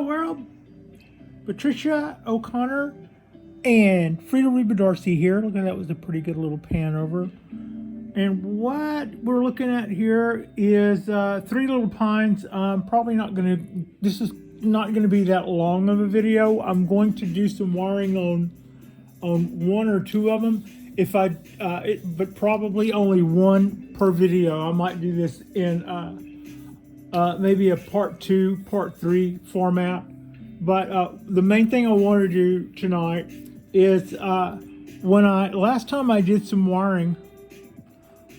Hello world, Patricia O'Connor and Frida Reba Darcy here. Look at that, was a pretty good little pan over. And what we're looking at here is 3 little pines. Probably not gonna, this is not gonna be that long of a video. I'm going to do some wiring on 1 or 2 of them. If I, but probably only 1 per video. I might do this in maybe a part 2, part 3 format. But the main thing I want to do tonight is last time I did some wiring.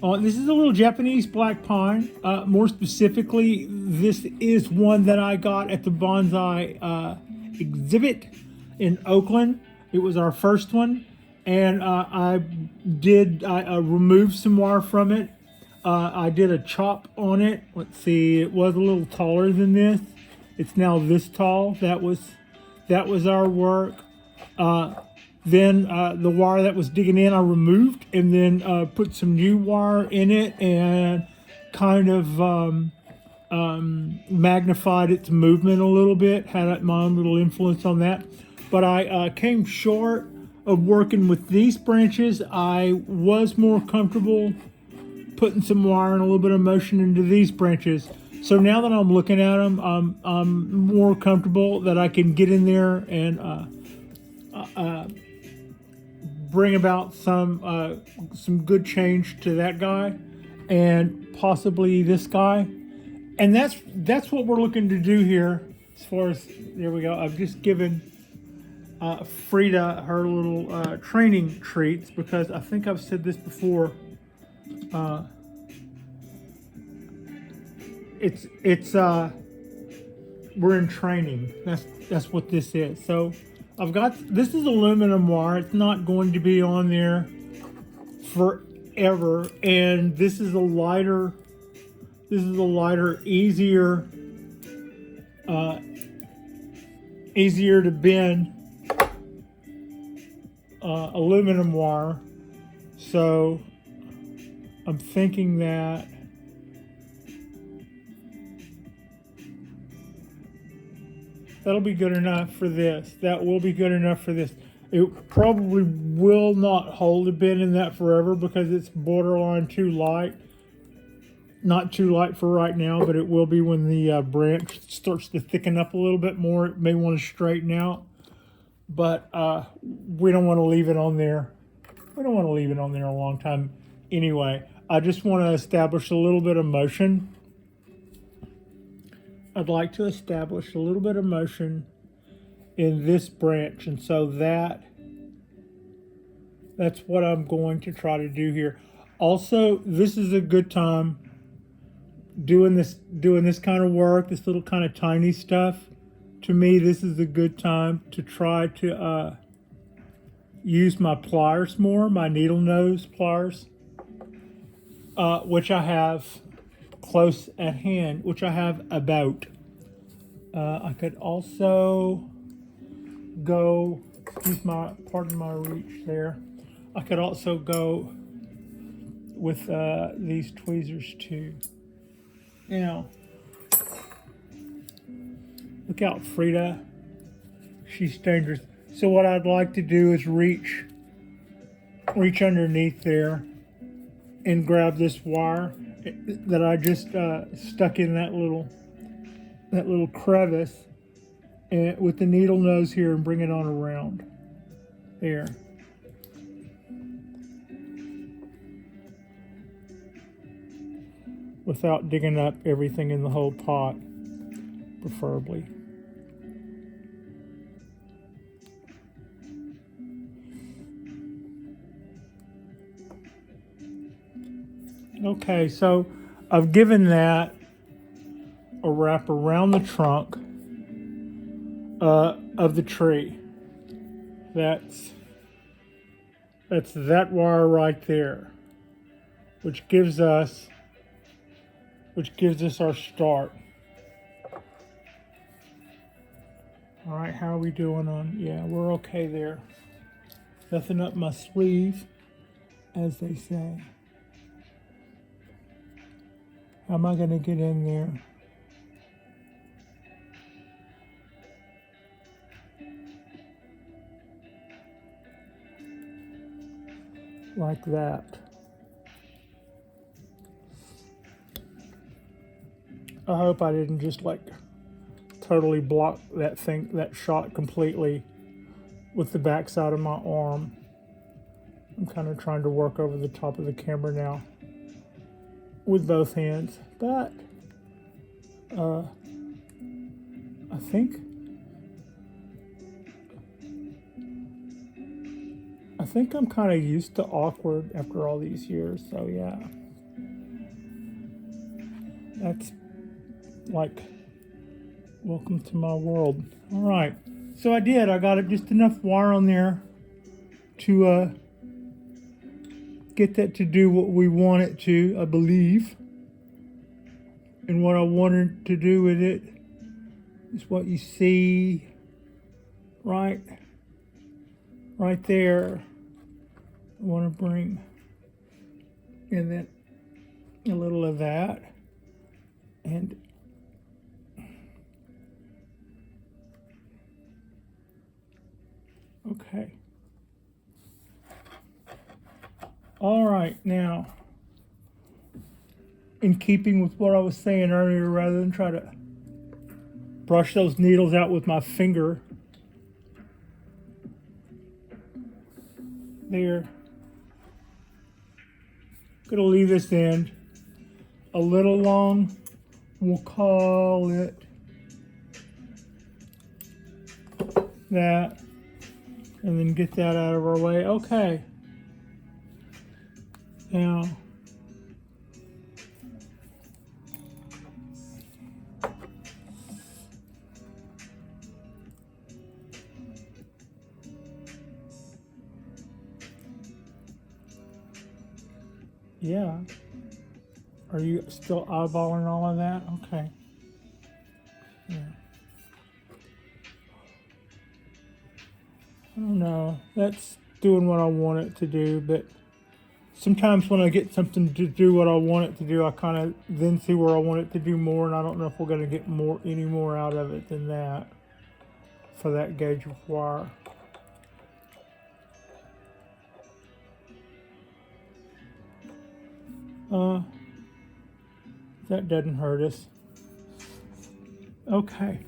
This is a little Japanese black pine. More specifically, this is one that I got at the Bonsai exhibit in Oakland. It was our first one, and I removed some wire from it. I did a chop on it. Let's see, it was a little taller than this. It's now this tall. That was our work. Then the wire that was digging in, I removed, and then put some new wire in it and kind of magnified its movement a little bit. Had my own little influence on that. But I came short of working with these branches. I was more comfortable putting some wire and a little bit of motion into these branches. So now that I'm looking at them, I'm more comfortable that I can get in there and bring about some good change to that guy and possibly this guy. And that's what we're looking to do here. As far as, there we go. I've just given Frida her little training treats, because I think I've said this before. We're in training. That's what this is. So I've got, this is aluminum wire. It's not going to be on there forever. And this is a lighter, easier to bend aluminum wire. So I'm thinking that that'll be good enough for this. That will be good enough for this. It probably will not hold a bend in that forever because it's borderline too light. Not too light for right now, but it will be when the branch starts to thicken up a little bit more. It may want to straighten out, but we don't want to leave it on there. We don't want to leave it on there a long time anyway. I just want to establish a little bit of motion. I'd like to establish a little bit of motion in this branch, and so that's what I'm going to try to do here. Also, this is a good time doing this kind of work, this little kind of tiny stuff. To me, this is a good time to try to use my pliers more, my needle nose pliers, which I have close at hand, which I have about. I could also go, pardon my reach there. I could also go with these tweezers too. Now, look out, Frida. She's dangerous. So what I'd like to do is reach underneath there and grab this wire that I just stuck in that little crevice, and with the needle nose here, and bring it on around there. Without digging up everything in the whole pot, preferably. Okay, so I've given that a wrap around the trunk of the tree. That's that wire right there, which gives us our start. All right, how are we doing on? Yeah, we're okay there. Nothing up my sleeve, as they say. How am I going to get in there? like that. I hope I didn't just like totally block that shot completely with the back side of my arm. I'm kind of trying to work over the top of the camera now with both hands, but I think I'm kind of used to awkward after all these years, so yeah. That's like, welcome to my world. All right, so I got it just enough wire on there to get that to do what we want it to, I believe. And what I wanted to do with it is what you see right there. I want to bring in then a little of that, and okay. All right, now, in keeping with what I was saying earlier, rather than try to brush those needles out with my finger, there. Gonna leave this end a little long. We'll call it that, and then get that out of our way. Okay. Now, yeah. Are you still eyeballing all of that? Okay. Yeah. I don't know. That's doing what I want it to do, but sometimes when I get something to do what I want it to do, I kind of then see where I want it to do more, and I don't know if we're going to get any more out of it than that for that gauge of wire. That doesn't hurt us. Okay.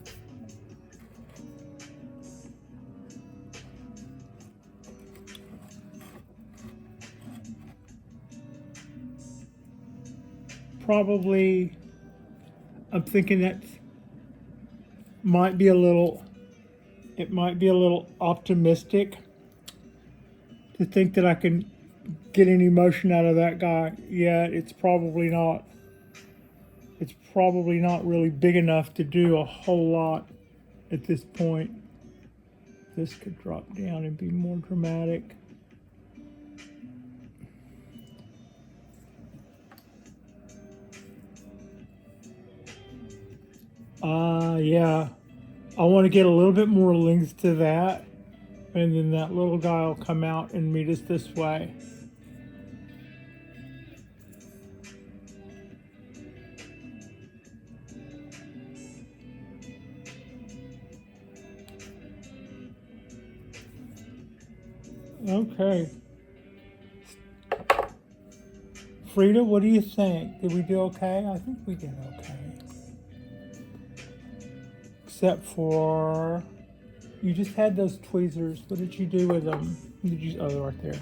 Probably, I'm thinking that might be a little optimistic to think that I can get any motion out of that guy. Yeah, it's probably not. It's probably not really big enough to do a whole lot at this point. This could drop down and be more dramatic. Yeah. I want to get a little bit more length to that, and then that little guy will come out and meet us this way. Okay. Frida, what do you think? Did we do okay? I think we did okay. Except for, you just had those tweezers. What did you do with them? Did you? Oh, they're right there.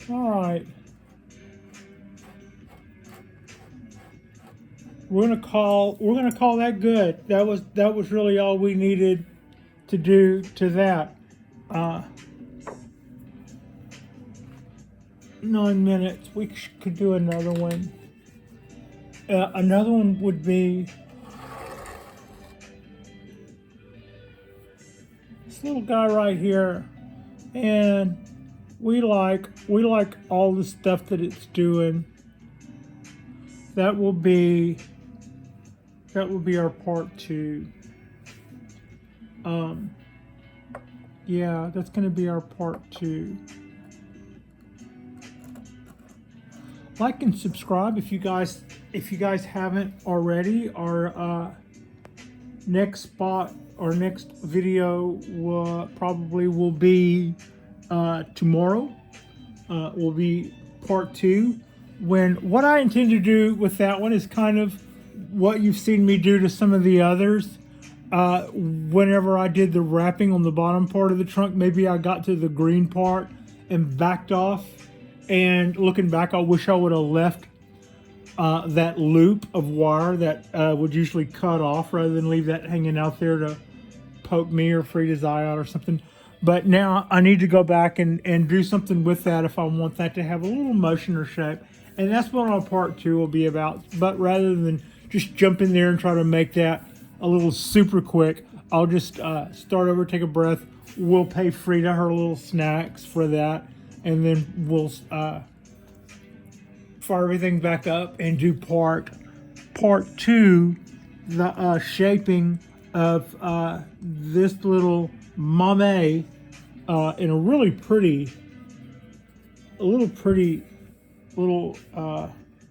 All right. We're gonna call that good. That was really all we needed to do to that. 9 minutes. We could do another one. Another one would be this little guy right here, and we like all the stuff that it's doing. That will be our part 2. Yeah, that's going to be our part 2. like and subscribe if you guys haven't already. Our next video will be tomorrow. Will be part 2. What I intend to do with that one is kind of what you've seen me do to some of the others. Whenever I did the wrapping on the bottom part of the trunk, maybe I got to the green part and backed off. And looking back, I wish I would have left that loop of wire that would usually cut off rather than leave that hanging out there to poke me or Frida's eye out or something. But now I need to go back and do something with that if I want that to have a little motion or shape. And that's what our part 2 will be about. But rather than just jump in there and try to make that a little super quick, I'll just start over, take a breath. We'll pay Frida her little snacks for that. And then we'll fire everything back up and do part 2, the shaping of this little Mame in a really pretty little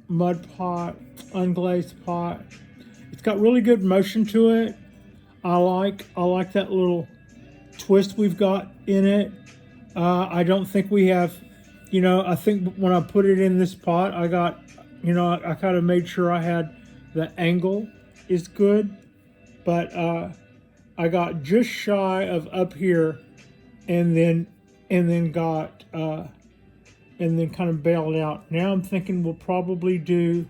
mud pot, unglazed pot. It's got really good motion to it. I like that little twist we've got in it. I don't think we have, I think when I put it in this pot, I got, I kind of made sure I had the angle is good, but I got just shy of up here, and then got and then kind of bailed out. Now I'm thinking we'll probably do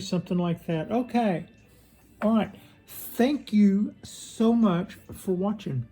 something like that. Okay, all right. Thank you so much for watching.